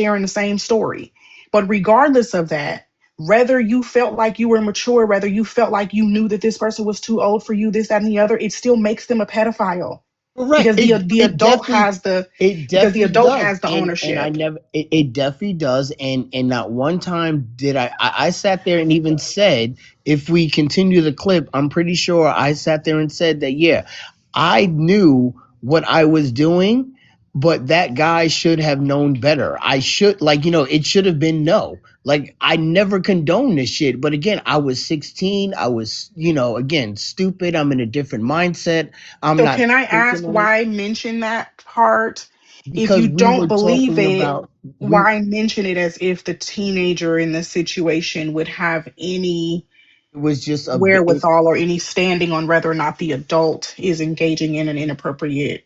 sharing the same story. But regardless of that, whether you felt like you were mature, whether you felt like you knew that this person was too old for you, this, that, and the other, it still makes them a pedophile Correct. because the adult has the It because the definitely adult does. has the And I ownership. never it definitely does. And not one time did I sat there and even said, if we continue the clip, I'm pretty sure I sat there and said that, yeah, I knew what I was doing, but that guy should have known better. I should, like, it should have been no. Like, I never condoned this shit. But again, I was 16. I was, again, stupid. I'm in a different mindset. I'm So not can I thinking ask on it why mention that part? If because you we don't were believe talking it, about we why mention it as if the teenager in the situation would have any it was just a bit. wherewithal or any standing on whether or not the adult is engaging in an inappropriate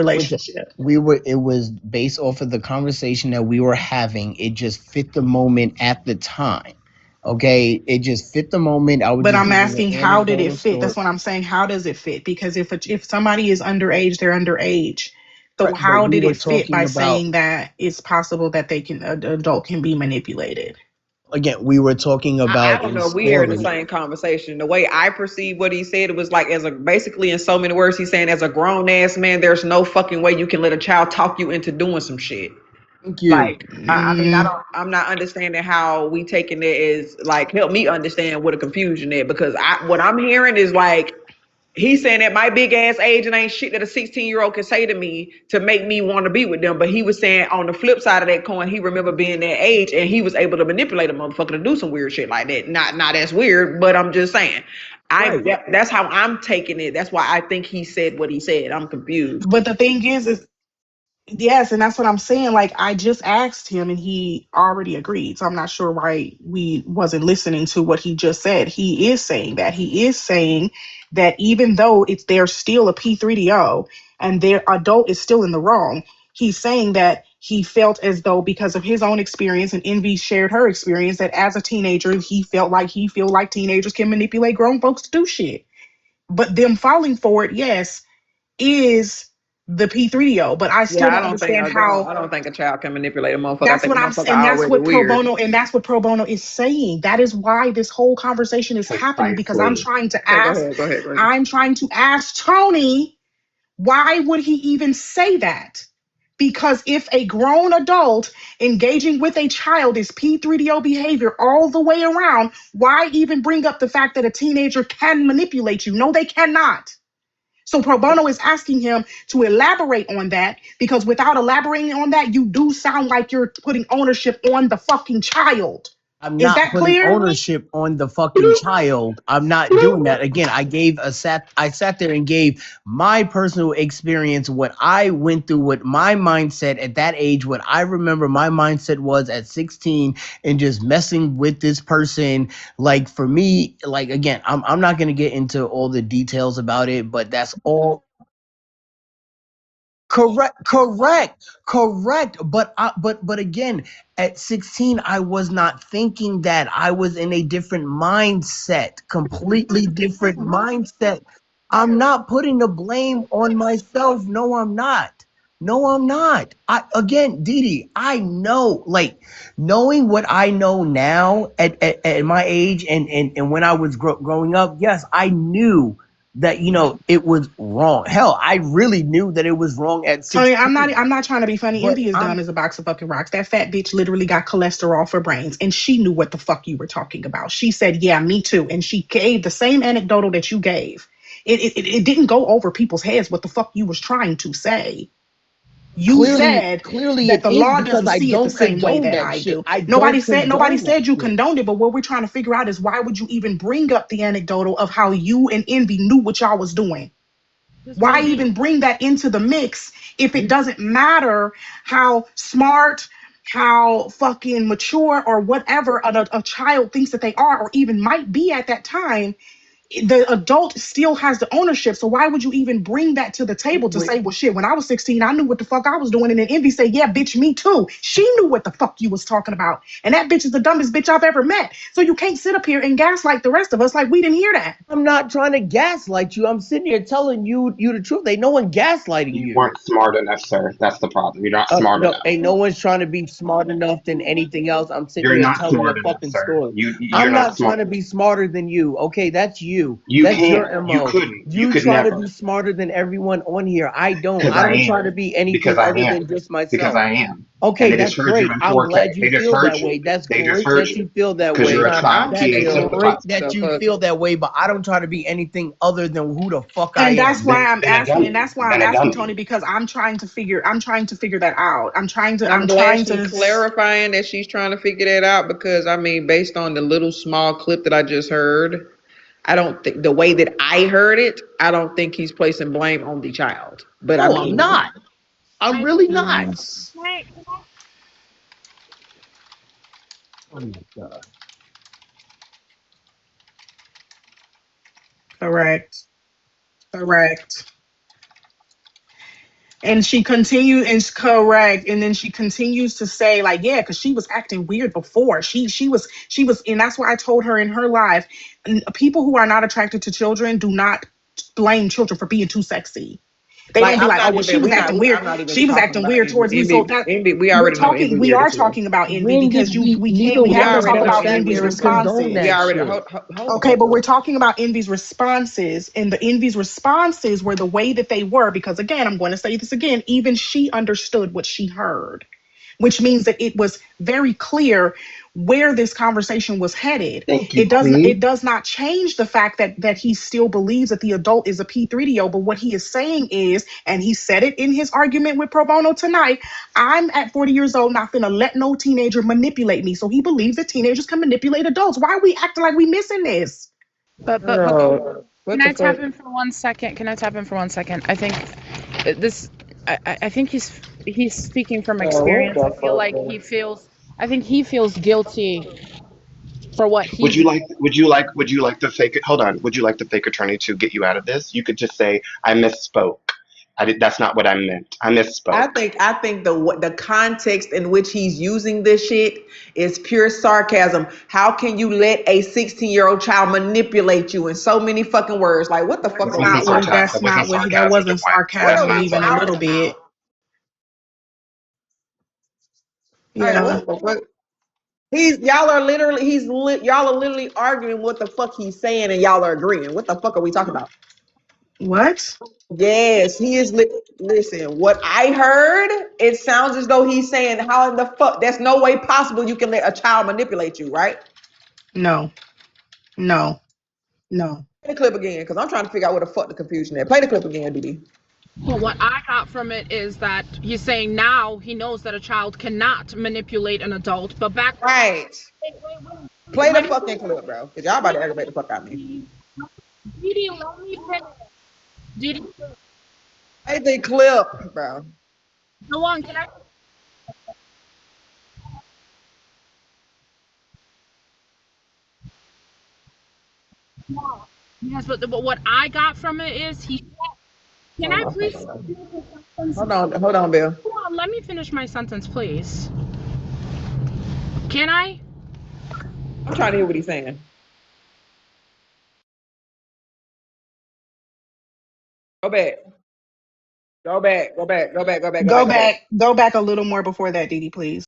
Which relationship? it was based off of the conversation that we were having. It just fit the moment at the time. Okay, it just fit the moment. I was But just I'm giving an asking, how did it anecdotal fit? story. That's what I'm saying. How does it fit? Because if somebody is underage, they're underage. So Right, but how we did were it fit talking by about saying that it's possible that they can an adult can be manipulated? again. We were talking I about don't a know if we heard the story. same conversation. The way I perceived what he said, it was like as a basically in so many words, he's saying as a grown ass man, there's no fucking way you can let a child talk you into doing some shit. Thank you. Like, I mean, Mm, I'm not understanding how we taking it as like help me understand what a confusion is because what I'm hearing is like he's saying at my big ass age, it ain't shit that a 16-year-old can say to me to make me want to be with them. But he was saying on the flip side of that coin, he remember being that age and he was able to manipulate a motherfucker to do some weird shit like that. Not as weird, but I'm just saying. Right. That's how I'm taking it. That's why I think he said what he said. I'm confused. but the thing is yes, and that's what I'm saying. Like I just asked him and he already agreed. So I'm not sure why we wasn't listening to what he just said. He is saying that. He is saying that even though it's they're still a P3DO and their adult is still in the wrong, he's saying that he felt as though because of his own experience and Envy shared her experience that as a teenager he feel like teenagers can manipulate grown folks to do shit. But them falling for it, yes, is the P3O, but I still Yeah, don't understand I how don't think a child can manipulate a motherfucker. I that's think a what I'm motherfucker and that's already what pro weird. bono and that's what pro bono is saying. That is why this whole conversation is happening because Precisely. Okay, go ahead, go ahead, go ahead. I'm trying to ask Tony, why would he even say that? Because if a grown adult engaging with a child is P3DO behavior all the way around, why even bring up the fact that a teenager can manipulate you? No, they cannot. So pro bono is asking him to elaborate on that because without elaborating on that, you do sound like you're putting ownership on the fucking child. I'm Is not that putting clear? ownership on the fucking child. I'm not doing that. Again, I sat there and gave my personal experience, what I went through, what my mindset at that age, what I remember my mindset was at 16 and just messing with this person. Like for me, like again, I'm not gonna get into all the details about it, but that's all. Correct. But again, at 16, I was not thinking that. I was in a different mindset, completely different mindset. I'm not putting the blame on myself. No, I'm not. No, I'm not. I again, Didi, I know, like knowing what I know now at my age and when I was growing up, yes, I knew that it was wrong. Hell, I really knew that it was wrong at Tony, 16. I'm not trying to be funny. But Envy is dumb I'm as a box of fucking rocks. That fat bitch literally got cholesterol for brains, and she knew what the fuck you were talking about. She said, "Yeah, me too," and she gave the same anecdotal that you gave. It didn't go over people's heads what the fuck you was trying to say. You said clearly that it the is law because doesn't I see it the don't same way condone that that I shit. do. I don't Nobody condone that said you shit. condoned it, but what we're trying to figure out is why would you even bring up the anecdotal of how you and Envy knew what y'all was doing? Just Why maybe even bring that into the mix if it we doesn't matter how smart, how fucking mature, or whatever a child thinks that they are, or even might be at that time? the adult still has the ownership. So why would you even bring that to the table to say, well, shit, when I was 16, I knew what the fuck I was doing. And then Envy say, yeah, bitch, me too. She knew what the fuck you was talking about. And that bitch is the dumbest bitch I've ever met. So you can't sit up here and gaslight the rest of us like we didn't hear that. I'm not trying to gaslight you. I'm sitting here telling you the truth. Ain't no one gaslighting You you. weren't smart enough, sir. That's the problem. You're not smart No, enough. ain't no one's trying to be smart enough than anything else. I'm sitting You're here not telling a smart enough, fucking sir. story. You're I'm not not trying smart. to be smarter than you. Okay, that's you. You That's can't. your You MO. couldn't. You You could try to never. be smarter than everyone on here. I don't. Because I I don't try to am. be Because anything I other than am. just Because myself. I am. And Okay, they just that's heard you great. in I'm 4K. glad you They just feel heard that you. way. That's They just great heard that you. you feel that Because you're way. a cloud I'm That's PA still great certified. that the you fuck. feel that way, but I don't try to be anything other than who the fuck I And that's am. why I'm Then a asking, and dummy. that's why I'm Then a asking Tony, dummy. because I'm trying to figure that out. I'm I'm glad trying she to clarifying that she's trying to figure that out because I mean, based on the little small clip that I just heard, I don't think the way that I heard it, I don't think he's placing blame on the child. But I No, I'm mean, not. I'm really not. yes, Oh my god. correct. Correct. And she continued and correct, and then she continues to say like, yeah, because she was acting weird before. She was, and that's why I told her in her live, people who are not attracted to children do not blame children for being too sexy. They like don't be I'm like, oh not well, she even was acting weird. I'm not even She was talking acting about weird envy. towards me. So that We already know envy we weird are as well. talking about envy When because did you we we neither can't we We have one to of already talk know us about sat envy envy's there weird and as well. condoned We that responses. already shit? hold Okay, on, but we're bro. talking about Envy's responses, and the Envy's responses were the way that they were because, again, I'm going to say this again, even she understood what she heard, which means that it was very clear where this conversation was headed. Thank you, It Queen. does not change the fact that he still believes that the adult is a P3DO, but what he is saying is, and he said it in his argument with Pro Bono tonight, I'm at 40 years old, not gonna let no teenager manipulate me. So he believes that teenagers can manipulate adults. Why are we acting like we missing this? But Bro, can what the I fuck? tap in for 1 second? Can I tap in for 1 second? I think this. I think he's speaking from Bro, what experience. the I feel fuck, like bro? he feels. I think he feels guilty for what he Would you did. like would you like the fake hold on. Would you like the fake attorney to get you out of this? You could just say, I misspoke. That's not what I meant. I misspoke. I think the context in which he's using this shit is pure sarcasm. How can you let a 16-year-old child manipulate you in so many fucking words? Like what the fuck It are we wasn't talking sarcasm. about? It wasn't That sarcasm, wasn't Dwight. It What was are sarcasm we not even a talking little sarcasm. bit. about? Like Yeah. what the fuck? Y'all are literally arguing what the fuck he's saying and y'all are agreeing. What the fuck are we talking about? What? Yes, he is. Listen, what I heard, it sounds as though he's saying, "How in the fuck? There's no way possible you can let a child manipulate you, right?" No. No. No. Play the clip again, because I'm trying to figure out what the fuck the confusion is. Play the clip again, DD. Well, what I got from it is that he's saying now he knows that a child cannot manipulate an adult, but back. Right. Play the Let me fucking clip, bro. Because y'all about to aggravate the fuck out of me. Didi, let me finish. Didi, Play the clip, bro. go on. Can I? Yes, but what I got from it is he. Can Hold I on, hold please on. finish my sentence? Hold on, Bill. Hold on, let me finish my sentence, please. Can I? I'm trying to hear what he's saying. Go back. Go back. Go back. Go back. Go back. Go back. Go back. Go back a little more before that, Didi, please.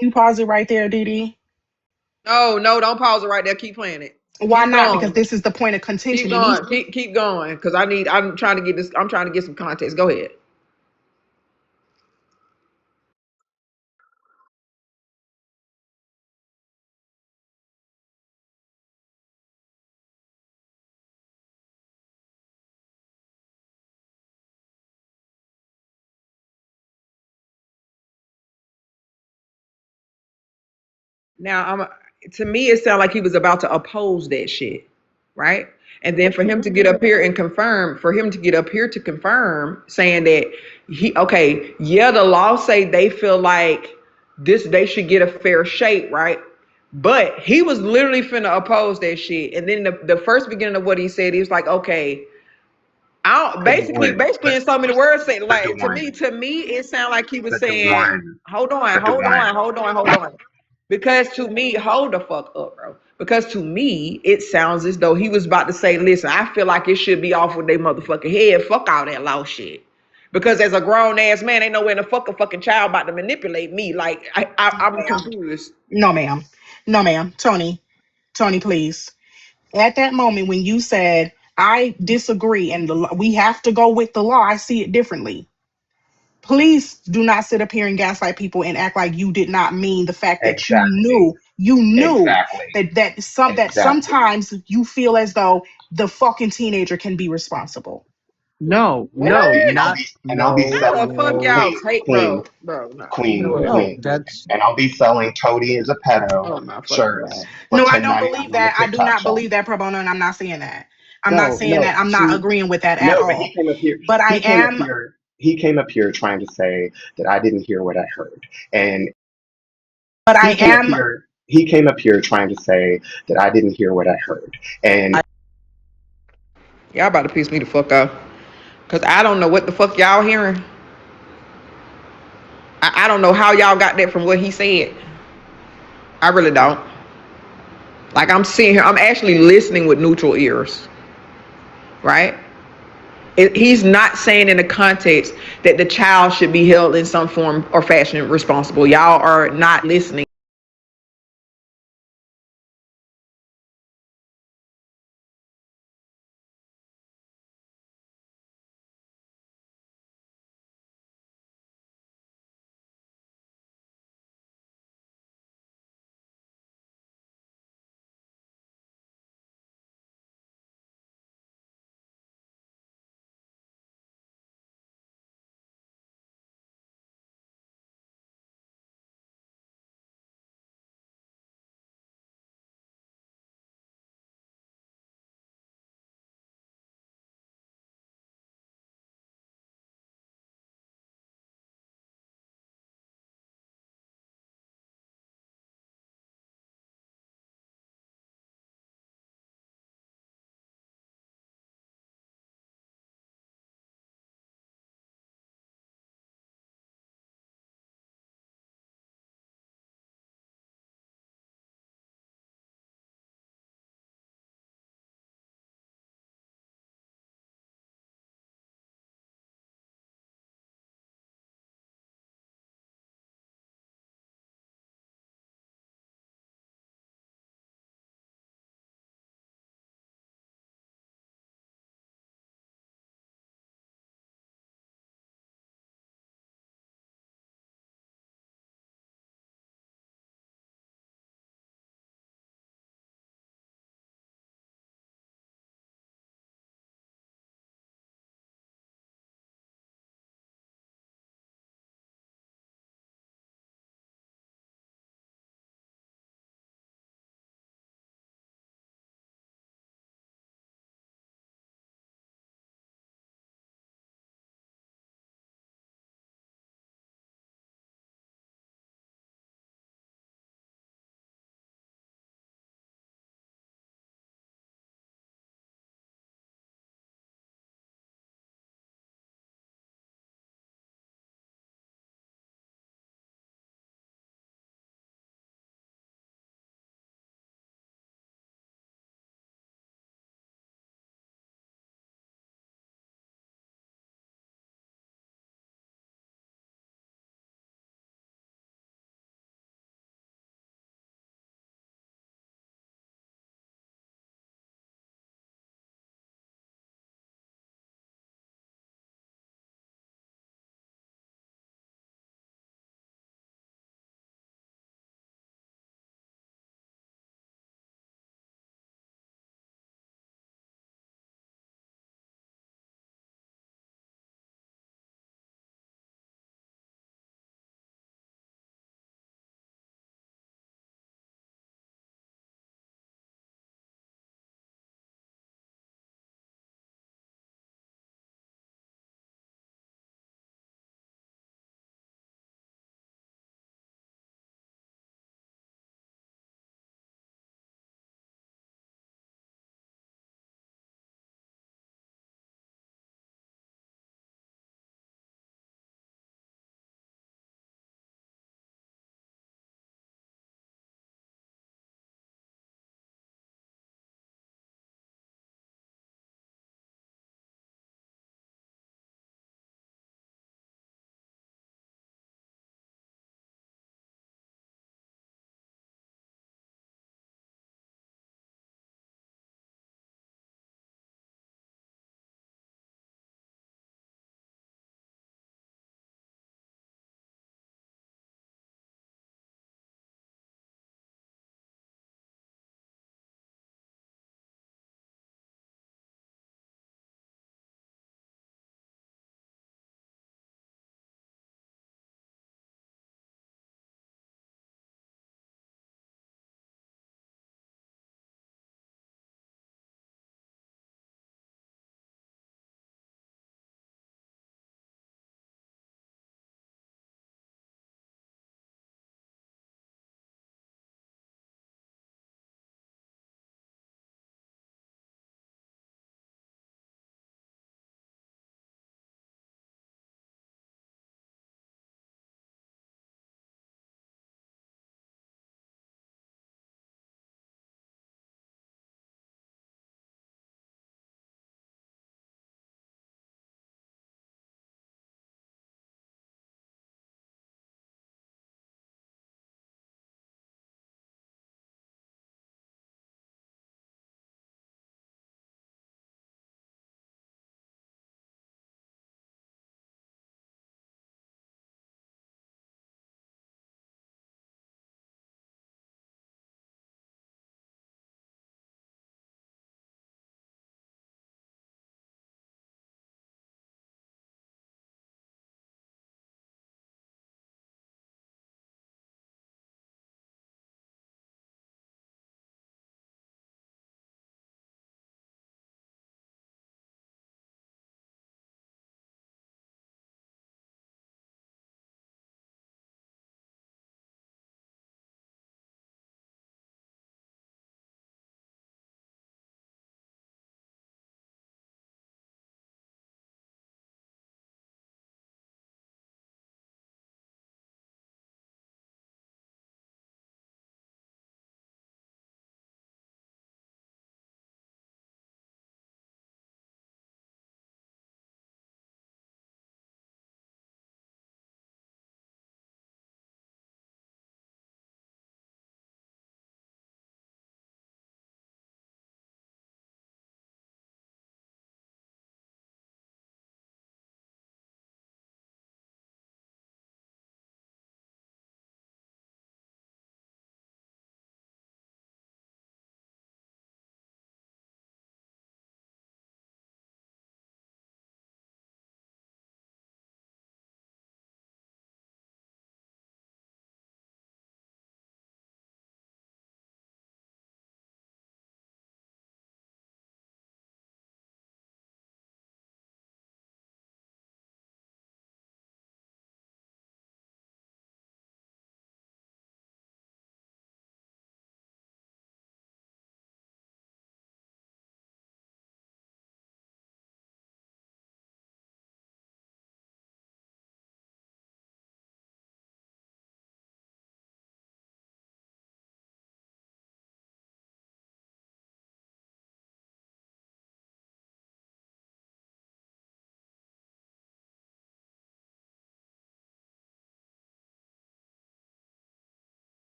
You pause it right there, Didi. No, don't pause it right there. Keep playing it. Why Keep not? Because going. this is the point of Keep contention. It needs. going. Keep going. Because I'm trying to get this. I'm trying to get some context. Go ahead. Now, to me, it sounded like he was about to oppose that shit, right? And then for him to get up here and confirm, for him to get up here to confirm, saying that okay, yeah, the law say they feel like they should get a fair shake, right? But he was literally finna oppose that shit. And then the first beginning of what he said, he was like, okay, I don't, But basically in so many words, say but like to me, it sounded like he was but the saying, one, hold on. Because to me, hold the fuck up, bro. Because to me, it sounds as though he was about to say, listen, I feel like it should be off with their motherfucking head. Fuck all that law shit. Because as a grown ass man, ain't nowhere in the fucking child about to manipulate me. Like I'm confused. No, ma'am. No, ma'am. Tony, please. At that moment when you said, I disagree and we have to go with the law, I see it differently. Please do not sit up here and gaslight people and act like you did not mean the fact that exactly, you knew exactly, that exactly. sometimes you feel as though the fucking teenager can be responsible. No, What? no, not And I'll be no, How the selling fuck y'all no, take, Queen, bro? No, you know Queen, what? no. Queen, That's and I'll be selling Toady is a pedo Oh my fucking god. shirts for No, I don't believe $10.99 on the that. I do TikTok not shop. believe that, pro bono, and I'm not saying that. I'm not no, saying no. that. I'm not See, agreeing with that at No, but all. But I He came up am. here. He came up here trying to say that I didn't hear what I heard, and But I am. he came up here trying to say that I didn't hear what I heard, and Y'all about to piss me the fuck off. Cause I don't know what the fuck y'all hearing. I don't know how y'all got that from what he said. I really don't. Like I'm sitting here, I'm actually listening with neutral ears, right? He's not saying in the context that the child should be held in some form or fashion responsible. Y'all are not listening